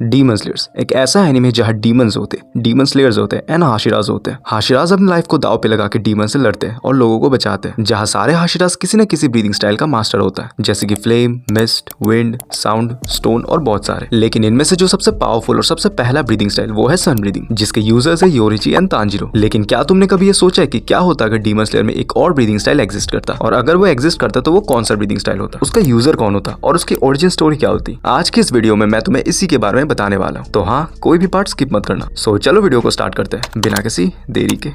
Demon slayers एक ऐसा anime जहाँ डीमंस होते, डीमन स्लेयर्स होते हैं एंड हाशिराज होते हैं। हाशिराज अपनी लाइफ को दाव पे लगा के डीमन से लड़ते हैं और लोगों को बचाते हैं। जहाँ सारे हाशिराज किसी न किसी ब्रीदिंग स्टाइल का मास्टर होता है, जैसे कि flame, mist, wind, sound, stone और बहुत सारे। लेकिन इनमें से जो सबसे पावरफुल और सबसे पहला ब्रीदिंग स्टाइल वो है सन ब्रीदिंग, जिसके यूजर्स है योरिची एंड तांजीरो। लेकिन क्या तुमने कभी ये सोचा है कि क्या होता अगर डीमन स्लेयर में एक और ब्रीदिंग स्टाइल एग्जिस्ट करता, और अगर वो एग्जिस्ट करता तो वो कौन सा ब्रीदिंग स्टाइल होता, उसका यूजर कौन होता और उसकी ओरिजिन स्टोरी क्या होती? आज की इस वीडियो में मैं तुम्हें इसी के बारे में बताने वाला हूँ। तो हाँ, कोई भी पार्ट स्किप मत करना। सो चलो वीडियो को स्टार्ट करते हैं बिना किसी देरी के।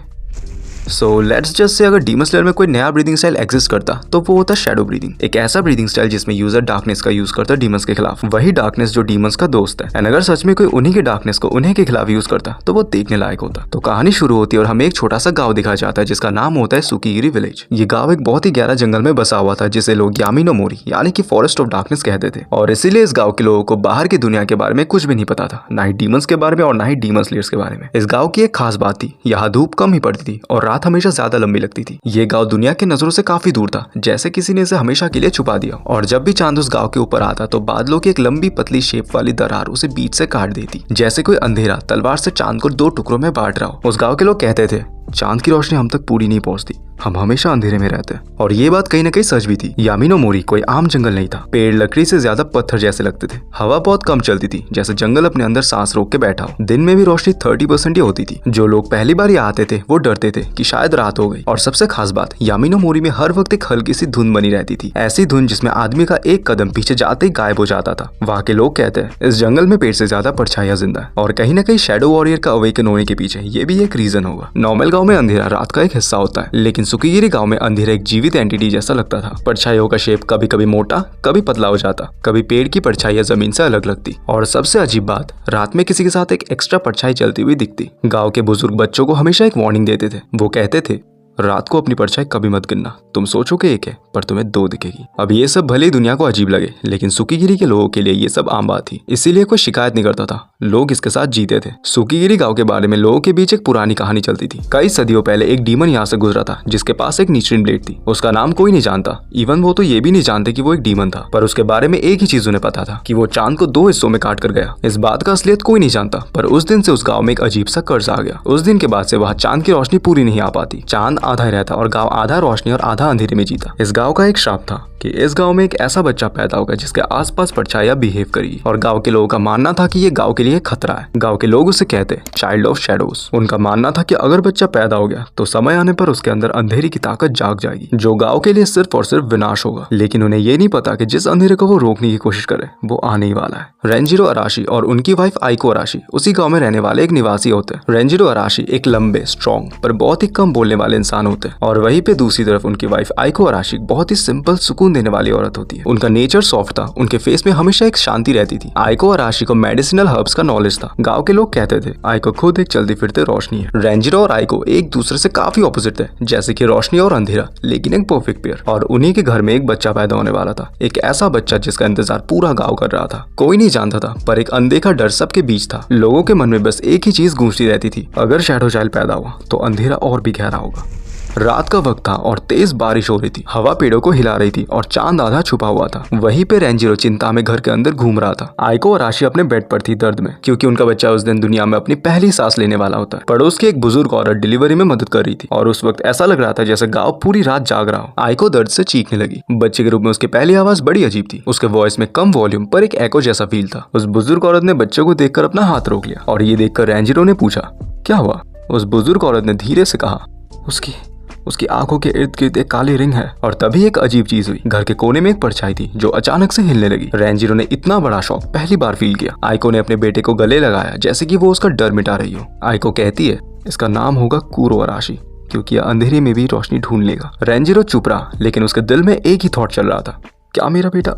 सो लेट्स जस्ट से अगर डीमन स्लेयर में कोई नया ब्रीदिंग स्टाइल एग्जिस्ट करता तो वो होता शैडो ब्रीदिंग। एक ऐसा ब्रीदिंग स्टाइल जिसमें यूजर डार्कनेस का यूज करता डीमंस के खिलाफ, वही डार्कनेस जो डीमंस का दोस्त है। एंड अगर सच में कोई उन्हीं के डार्कनेस को उन्हीं के खिलाफ यूज करता तो वो देखने लायक होता। तो कहानी शुरू होती है और हमें एक छोटा सा गाँव दिखाया जाता है जिसका नाम होता है सुकीगिरी विलेज। ये गाँव एक बहुत ही गहरा जंगल में बसा हुआ था जिसे लोग यामी नो मोरी यानी कि फॉरेस्ट ऑफ डार्कनेस कहते थे। और इसीलिए इस गाँव के लोगों को बाहर की दुनिया के बारे में कुछ भी नहीं पता था, ना ही डीमंस के बारे में और ना ही डीमन स्लेयर्स के बारे में। इस गाँव की एक खास बात थी, यहाँ धूप कम ही पड़ती थी और रात हमेशा ज्यादा लंबी लगती थी। ये गांव दुनिया के नजरों से काफी दूर था, जैसे किसी ने इसे हमेशा के लिए छुपा दिया। और जब भी चांद उस गांव के ऊपर आता तो बादलों की एक लंबी पतली शेप वाली दरार उसे बीच से काट देती, जैसे कोई अंधेरा तलवार से चांद को दो टुकड़ों में बांट रहा हो। उस गांव के लोग कहते थे चांद की रोशनी हम तक पूरी नहीं पहुंचती, हम हमेशा अंधेरे में रहते हैं। और ये बात कहीं ना कहीं सच भी थी। यामी नो मोरी कोई आम जंगल नहीं था। पेड़ लकड़ी से ज्यादा पत्थर जैसे लगते थे। हवा बहुत कम चलती थी, जैसे जंगल अपने अंदर सांस रोक के बैठा हो। दिन में भी रोशनी 30% ही होती थी। जो लोग पहली बार यहाँ आते थे वो डरते थे कि शायद रात हो गई। और सबसे खास बात, यामी नो मोरी में हर वक्त एक हल्की सी धुंध बनी रहती थी, ऐसी धुंध जिसमें आदमी का एक कदम पीछे जाते ही गायब हो जाता था। वहाँ के लोग कहते हैं इस जंगल में पेड़ से ज्यादा परछाइयां जिंदा है। और कहीं ना कहीं शैडो वॉरियर का अवेकन होने के पीछे ये भी एक रीजन होगा। नॉर्मल गाँव में अंधेरा रात का एक हिस्सा होता है, लेकिन सुकीगिरी गांव में अंधेरा एक जीवित एंटिटी जैसा लगता था। परछाइयों का शेप कभी कभी मोटा, कभी पतला हो जाता, कभी पेड़ की परछाइयां जमीन से अलग लगती। और सबसे अजीब बात, रात में किसी के साथ एक एक्स्ट्रा परछाई चलती हुई दिखती। गांव के बुजुर्ग बच्चों को हमेशा एक वार्निंग देते थे। वो कहते थे रात को अपनी परछाई कभी मत गिनना, तुम सोचोगे एक है पर तुम्हें दो दिखेगी। अब ये सब भले ही दुनिया को अजीब लगे, लेकिन सुकीगिरी के लोगों के लिए ये सब आम बात थी, इसीलिए कोई शिकायत नहीं करता था। लोग इसके साथ जीते थे। सुकीगिरी गांव के बारे में लोगों के बीच एक पुरानी कहानी चलती थी। कई सदियों पहले एक डीमन यहाँ से गुजरा था जिसके पास एक नीचिन ब्लेड थी। उसका नाम कोई नहीं जानता, इवन वो तो ये भी नहीं जानते कि वो एक डीमन था। पर उसके बारे में एक ही चीज उन्हें पता था कि वो चांद को दो हिस्सों में काट कर गया। इस बात का असलियत कोई नहीं जानता, पर उस दिन से उस गाँव में एक अजीब सा कर्ज आ गया। उस दिन के बाद से वहाँ चांद की रोशनी पूरी नहीं आ पाती। चांद आधा ही रहता और आधा रोशनी और आधा अंधेरे में जीता। इस गांव का एक श्राप था कि इस गांव में एक ऐसा बच्चा पैदा होगा जिसके आसपास परछाइयां बिहेव करेगी। और गांव के लोगों का मानना था कि ये गांव के लिए खतरा है। गांव के लोग उसे कहते चाइल्ड ऑफ शैडोज। उनका मानना था कि अगर बच्चा पैदा हो गया तो समय आने पर उसके अंदर अंधेरे की ताकत जाग जाएगी, जो गाँव के लिए सिर्फ और सिर्फ विनाश होगा। लेकिन उन्हें ये नहीं पता कि जिस अंधेरे को वो रोकने की कोशिश करे वो आने ही वाला है। रेंजिरो अराशी और उनकी वाइफ आइको अराशी उसी गाँव में रहने वाले एक निवासी होते हैं। रेंजिरो अराशी एक लंबे, स्ट्रॉन्ग पर बहुत ही कम बोलने वाले इंसान होते हैं। और वहीं पे दूसरी तरफ उनकी वाइफ आइको अराशी बहुत ही सिंपल, सुकून देने वाली औरत होती है। उनका नेचर सॉफ्ट था, उनके फेस में हमेशा एक शांति रहती थी। आइको अराशी को मेडिसिनल हर्ब्स का नॉलेज था। गांव के लोग कहते थे आइको खुद एक चलती फिरते रोशनी है। रेंजिरो और आइको एक दूसरे से काफी ऑपोजिट थे, जैसे कि रोशनी और अंधेरा, लेकिन एक परफेक्ट पेयर। और उन्हीं के घर में एक बच्चा पैदा होने वाला था, एक ऐसा बच्चा जिसका इंतजार पूरा गाँव कर रहा था। कोई नहीं जानता था, पर एक अनदेखा डर सबके बीच था। लोगों के मन में बस एक ही चीज गूंजती रहती थी, अगर शैडो चाइल्ड पैदा हुआ तो अंधेरा और भी गहरा होगा। रात का वक्त था और तेज बारिश हो रही थी। हवा पेड़ों को हिला रही थी और चांद आधा छुपा हुआ था। वहीं पे रेंजिरो चिंता में घर के अंदर घूम रहा था। आइको अराशी अपने बेड पर थी दर्द में, क्योंकि उनका बच्चा उस दिन दुनिया में अपनी पहली सांस लेने वाला होता है। पड़ोस की एक बुजुर्ग औरत डिलीवरी में मदद कर रही थी और उस वक्त ऐसा लग रहा था जैसे गाँव पूरी रात जाग रहा हो। आइको दर्द से चीखने लगी। बच्चे के रूप में उसकी पहली आवाज बड़ी अजीब थी। उसके वॉइस में कम वॉल्यूम पर एक एको जैसा फील था। उस बुजुर्ग औरत ने बच्चे को देखकर अपना हाथ रोक लिया और ये देखकर रेंजिरो ने पूछा क्या हुआ। उस बुजुर्ग औरत ने धीरे से कहा उसकी आंखों के इर्द गिर्द एक काली रिंग है। और तभी एक अजीब चीज हुई। घर के कोने में एक परछाई थी जो अचानक से हिलने लगी। रेंजिरो ने इतना बड़ा शॉक पहली बार फील किया। आइको ने अपने बेटे को गले लगाया जैसे कि वो उसका डर मिटा रही हो। आइको कहती है इसका नाम होगा कुरो अराशी, क्योंकि यह अंधेरे में भी रोशनी ढूंढ लेगा। रेंजिरो चुप रहा, लेकिन उसके दिल में एक ही थॉट चल रहा था, क्या मेरा बेटा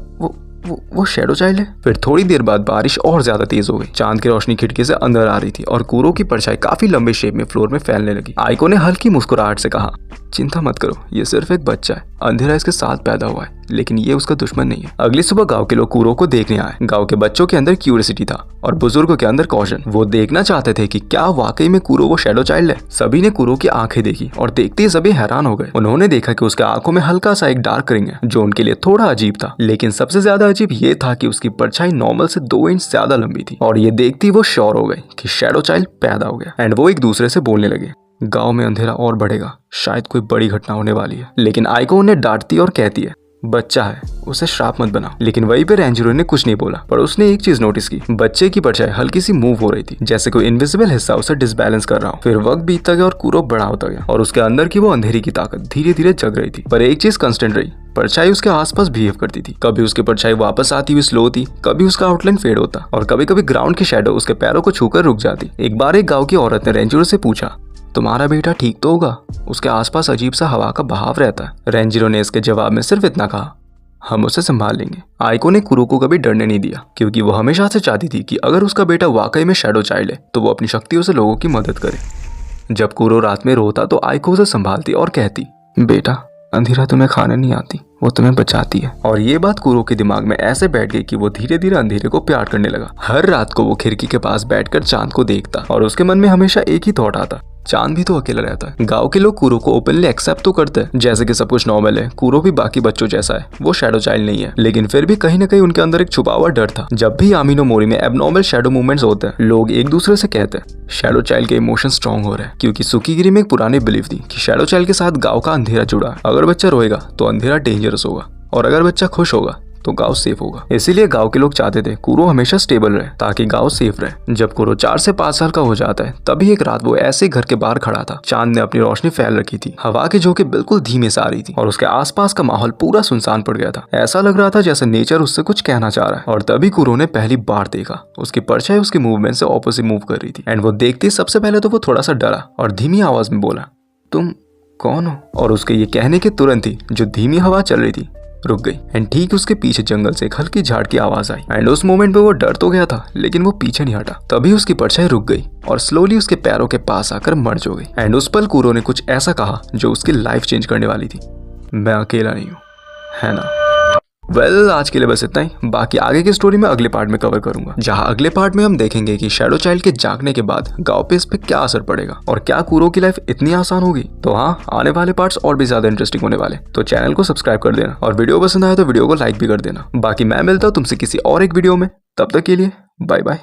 वो शैडो चाइल्ड है। फिर थोड़ी देर बाद बारिश और ज्यादा तेज हो गई। चांद की रोशनी खिड़की से अंदर आ रही थी और कुरो की परछाई काफी लंबे शेप में फ्लोर में फैलने लगी। आइको ने हल्की मुस्कुराहट से कहा चिंता मत करो, ये सिर्फ एक बच्चा है, अंधेरा इसके साथ पैदा हुआ है, लेकिन ये उसका दुश्मन नहीं है। अगली सुबह गांव के लोग कूरो को देखने आए। गांव के बच्चों के अंदर क्यूरियोसिटी था और बुजुर्गों के अंदर कॉशन। वो देखना चाहते थे कि क्या वाकई में कूरो वो शैडो चाइल्ड है। सभी ने कूरो की आंखें देखी और देखते ही सभी हैरान हो गए। उन्होंने देखा कि उसके आंखों में हल्का सा एक डार्क रिंग है, जो उनके लिए थोड़ा अजीब था। लेकिन सबसे ज्यादा अजीब ये था कि उसकी परछाई नॉर्मल से 2 इंच ज्यादा लंबी थी। और ये देखते ही वो श्योर हो गए कि शैडो चाइल्ड पैदा हो गया। एंड वो एक दूसरे से बोलने लगे, गांव में अंधेरा और बढ़ेगा, शायद कोई बड़ी घटना होने वाली है। लेकिन आइको उन्हें डांटती और कहती है, बच्चा है, उसे श्राप मत बनाओ। लेकिन वहीं पे रेंजरो ने कुछ नहीं बोला, पर उसने एक चीज नोटिस की, बच्चे की परछाई हल्की सी मूव हो रही थी, जैसे कोई इनविजिबल हिस्सा उसे डिसबैलेंस कर रहा हो। फिर वक्त बीतता गया और कूरो बड़ा होता गया और उसके अंदर की वो अंधेरी की ताकत धीरे धीरे जग रही थी। पर एक चीज कांस्टेंट रही, परछाई उसके आसपास बिहेव करती थी। कभी उसकी परछाई वापस आती हुई स्लो थी, कभी उसका आउटलाइन फेड होता और कभी कभी ग्राउंड की शैडो उसके पैरों को छूकर रुक जाती। एक बार एक गाँव की औरत ने रेंजरो से पूछा, तुम्हारा बेटा ठीक तो होगा? उसके आसपास अजीब सा हवा का बहाव रहता है। रेंजरो ने इसके जवाब में सिर्फ इतना कहा, हम उसे संभाल लेंगे। आइको ने कूरो को कभी डरने नहीं दिया, क्योंकि वो हमेशा से चाहती थी कि अगर उसका बेटा वाकई में शैडो चाइल्ड है तो वो अपनी शक्तियों से लोगों की मदद करे। जब कूरो रात में रोता तो आइको उसे संभालती और कहती, बेटा अंधेरा तुम्हें खाने नहीं आती, वो तुम्हें बचाती है। और ये बात कूरो के दिमाग में ऐसे बैठ गई कि वो धीरे धीरे अंधेरे को प्यार करने लगा। हर रात को वो खिड़की के पास बैठकर चांद को देखता और उसके मन में हमेशा एक ही थॉट आता, चांद भी तो अकेला रहता है। गांव के लोग कूरो को ओपनली एक्सेप्ट तो करते हैं, जैसे कि सब कुछ नॉर्मल है, कूरो भी बाकी बच्चों जैसा है, वो शैडो चाइल्ड नहीं है। लेकिन फिर भी कहीं ना कहीं उनके अंदर एक छुपा हुआ डर था। जब भी आमिनो मोरी में एबनॉर्मल शैडो मूवमेंट्स होते हैं, लोग एक दूसरे से कहते हैं शैडो चाइल्ड के इमोशन स्ट्रॉन्ग हो रहे हैं, क्योंकि सुकीगिरी में एक पुरानी बिलीफ थी कि शैडो चाइल्ड के साथ गाँव का अंधेरा जुड़ा है। अगर बच्चा रोएगा तो अंधेरा डेंजरस होगा और अगर बच्चा खुश होगा तो गांव सेफ होगा। इसीलिए गांव के लोग चाहते थे कूरो हमेशा स्टेबल रहे ताकि गांव सेफ रहे। जब कूरो 4 से 5 साल का हो जाता है, तभी एक रात वो ऐसे घर के बाहर खड़ा था। चांद ने अपनी रोशनी फैल रखी थी, हवा के झोंके बिल्कुल धीमे से आ रही थी और उसके आसपास का माहौल पूरा सुनसान पड़ गया था। ऐसा लग रहा था जैसे नेचर उससे कुछ कहना चाह रहा है। और तभी कूरो ने पहली बार देखा, उसकी परछाई उसकी मूवमेंट से ऑपोजिट मूव कर रही थी। एंड वो देखते सबसे पहले तो वो थोड़ा सा डरा और धीमी आवाज में बोला, तुम कौन हो? और उसके ये कहने के तुरंत ही जो धीमी हवा चल रही थी रुक गई। एंड ठीक उसके पीछे जंगल से एक हल्की झाड़ की आवाज आई। एंड उस मोमेंट पे वो डर तो गया था, लेकिन वो पीछे नहीं हटा। तभी उसकी परछाई रुक गई और स्लोली उसके पैरों के पास आकर मर्ज हो गई। एंड उस पल कूरो ने कुछ ऐसा कहा जो उसकी लाइफ चेंज करने वाली थी, मैं अकेला नहीं हूँ, है ना? आज के लिए बस इतना ही। बाकी आगे की स्टोरी में अगले पार्ट में कवर करूंगा, जहां अगले पार्ट में हम देखेंगे कि शैडो चाइल्ड के जागने के बाद गांव पे इस पे क्या असर पड़ेगा और क्या कूरो की लाइफ इतनी आसान होगी। तो हाँ, आने वाले पार्ट्स और भी ज्यादा इंटरेस्टिंग होने वाले, तो चैनल को सब्सक्राइब कर देना और वीडियो पसंद आया तो वीडियो को लाइक भी कर देना। बाकी मैं मिलता हूँ तुमसे किसी और एक वीडियो में, तब तक के लिए बाय बाय।